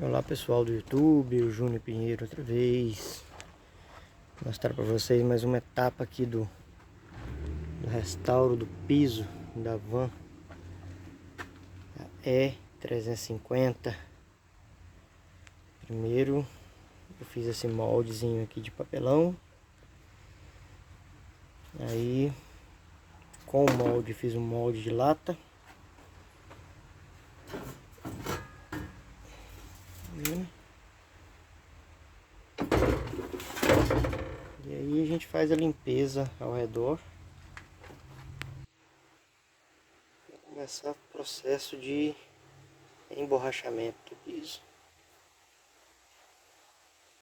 Olá pessoal do YouTube, o Júnior Pinheiro outra vez. Vou mostrar para vocês mais uma etapa aqui do restauro do piso da van E350. Primeiro eu fiz esse moldezinho aqui de papelão. Aí com o molde fiz um molde de lata. E aí a gente faz a limpeza ao redor. Vai começar o processo de emborrachamento do piso.